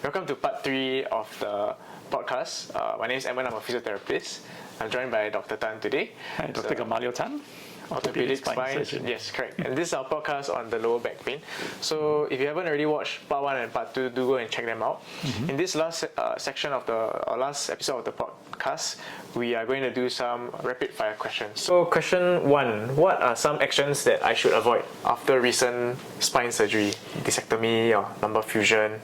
Welcome to part 3 of the podcast. My name is Edmond, I'm a physiotherapist. I'm joined by Dr. Tan today. Hi, Dr. Gamaliel Tan. Orthopedic spine surgeon. Yes, correct. And this is our podcast on the lower back pain. So if you haven't already watched part 1 and part 2, do go and check them out. In this last section of last episode of the podcast, we are going to do some rapid fire questions. So question 1, what are some actions that I should avoid after recent spine surgery, discectomy or lumbar fusion?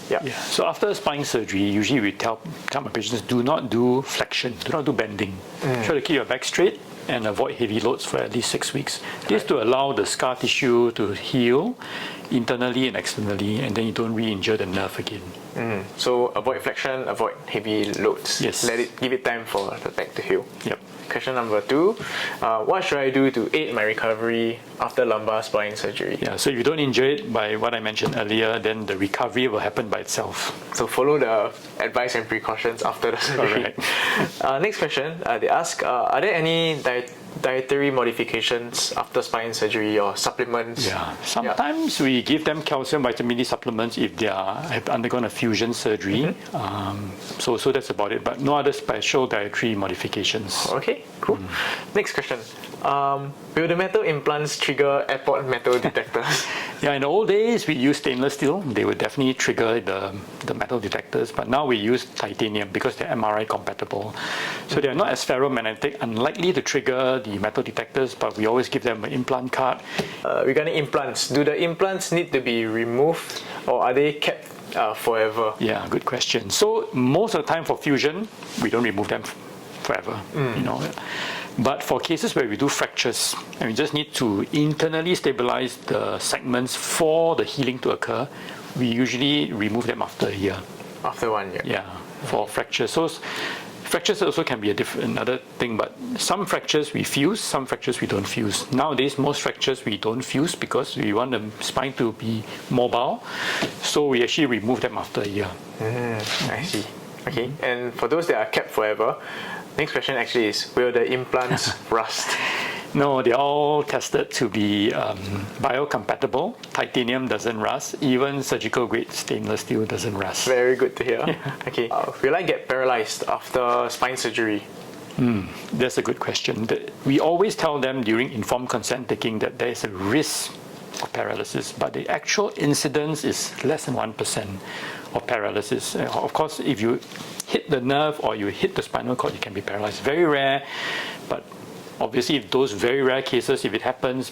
Yeah. So after spine surgery, usually we tell my patients, do not do flexion, do not do bending. Try to keep your back straight and avoid heavy loads for at least 6 weeks. This to allow the scar tissue to heal internally and externally, and then you don't re-injure the nerve again. So avoid flexion, avoid heavy loads. Yes. Give it time for the back to heal. Yep. Question number 2, what should I do to aid my recovery after lumbar spine surgery? Yeah, so if you don't injure it by what I mentioned earlier, then the recovery will happen by itself. So follow the advice and precautions after the surgery. Next question, they ask, are there any dietary modifications after spine surgery or supplements? Yeah, sometimes we give them calcium vitamin D supplements if they have undergone a fusion surgery. So that's about it, but no other special dietary modifications. Okay, cool. Next question. Will the metal implants trigger airport metal detectors? Yeah, in the old days we used stainless steel. They would definitely trigger the metal detectors, but now we use titanium because they're MRI compatible. So they're not as ferromagnetic, unlikely to trigger the metal detectors, but we always give them an implant card. Regarding implants, do the implants need to be removed or are they kept forever? Yeah, good question. So most of the time for fusion, we don't remove them forever. But for cases where we do fractures and we just need to internally stabilize the segments for the healing to occur, we usually remove them after a year. After 1 year? Yeah, for fractures. So fractures also can be another thing, but some fractures we fuse, some fractures we don't fuse. Nowadays, most fractures we don't fuse because we want the spine to be mobile, so we actually remove them after a year. I see. Okay, and for those that are kept forever, next question actually is, will the implants rust? No, they're all tested to be biocompatible. Titanium doesn't rust. Even surgical grade stainless steel doesn't rust. Very good to hear. Okay, will I get paralyzed after spine surgery? That's a good question. We always tell them during informed consent taking that there is a risk of paralysis, but the actual incidence is less than 1% of paralysis. Of course, if you hit the nerve or you hit the spinal cord, you can be paralyzed. Very rare, but obviously, if those very rare cases, if it happens,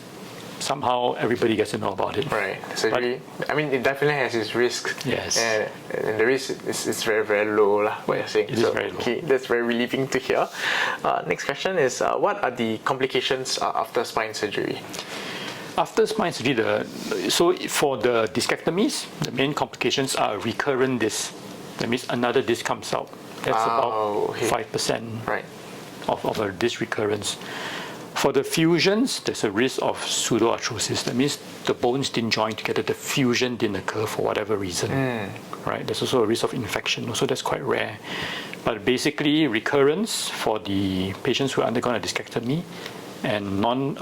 somehow everybody gets to know about it. Right. Surgery, it definitely has its risks. Yes. And the risk is very, very low, what you're saying. It is very low. Okay, that's very relieving to hear. Next question is, what are the complications after spine surgery? After spine surgery, so for the discectomies, the main complications are recurrent disc. That means another disc comes out. That's about 5% of a disc recurrence. For the fusions, there's a risk of pseudoarthrosis. That means the bones didn't join together, the fusion didn't occur for whatever reason. Right? There's also a risk of infection. Also, that's quite rare. But basically, recurrence for the patients who undergone a discectomy and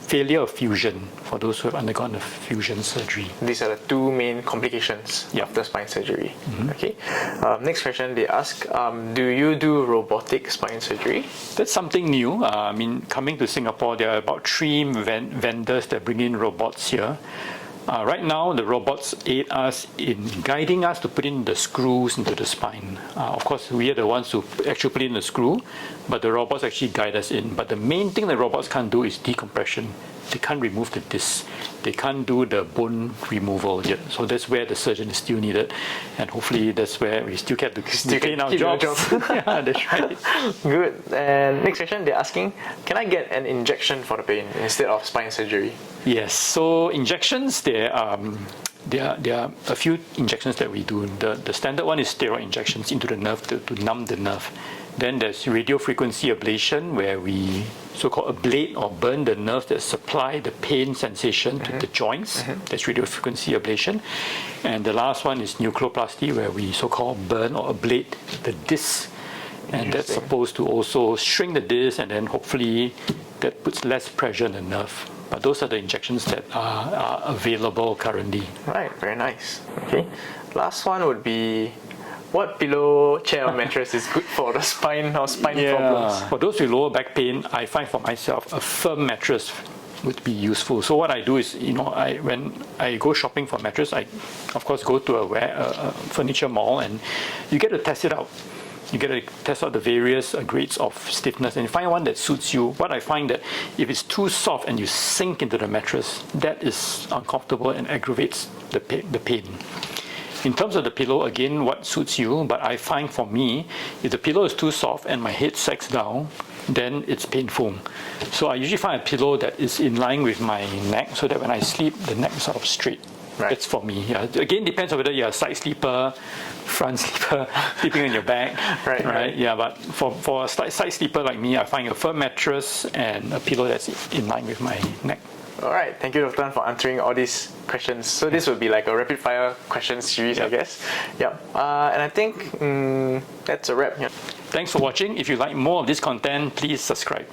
failure of fusion for those who have undergone a fusion surgery. These are the two main complications after spine surgery. Okay. Next question, they ask, do you do robotic spine surgery? That's something new. Coming to Singapore, there are about 3 vendors that bring in robots here. Right now, the robots aid us in guiding us to put in the screws into the spine. Of course, we are the ones who actually put in the screw, but the robots actually guide us in. But the main thing the robots can't do is decompression. They can't remove the disc. They can't do the bone removal yet. So that's where the surgeon is still needed. And hopefully that's where we still get to retain our jobs. Yeah, that's right. Good. And next question, they're asking, can I get an injection for the pain instead of spine surgery? Yes. So injections, there are a few injections that we do. The standard one is steroid injections into the nerve to numb the nerve. Then there's radiofrequency ablation, where we so-called ablate or burn the nerves that supply the pain sensation to the joints. That's radiofrequency ablation. And the last one is nucleoplasty, where we so-called burn or ablate the disc. And that's supposed to also shrink the disc, and then hopefully that puts less pressure on the nerve. But those are the injections that are available currently. Right, very nice. Okay, last one would be, what pillow, chair, or mattress is good for the spine or spine problems? For those with lower back pain, I find for myself a firm mattress would be useful. So what I do is, when I go shopping for mattress, I of course go to a furniture mall, and you get to test it out. You get to test out the various grades of stiffness, and you find one that suits you. What I find that if it's too soft and you sink into the mattress, that is uncomfortable and aggravates the pain. In terms of the pillow, again, what suits you, but I find for me, if the pillow is too soft and my head sags down, then it's painful. So I usually find a pillow that is in line with my neck, so that when I sleep, the neck is sort of straight. Right. That's for me. Yeah. Again, depends on whether you're a side sleeper, front sleeper, sleeping on your back. Right. Yeah, but for a side sleeper like me, I find a firm mattress and a pillow that's in line with my neck. All right, thank you, Dr. Tan, for answering all these questions. So this will be like a rapid fire question series, I guess. Yeah, and I think that's a wrap. Yeah. Thanks for watching. If you like more of this content, please subscribe.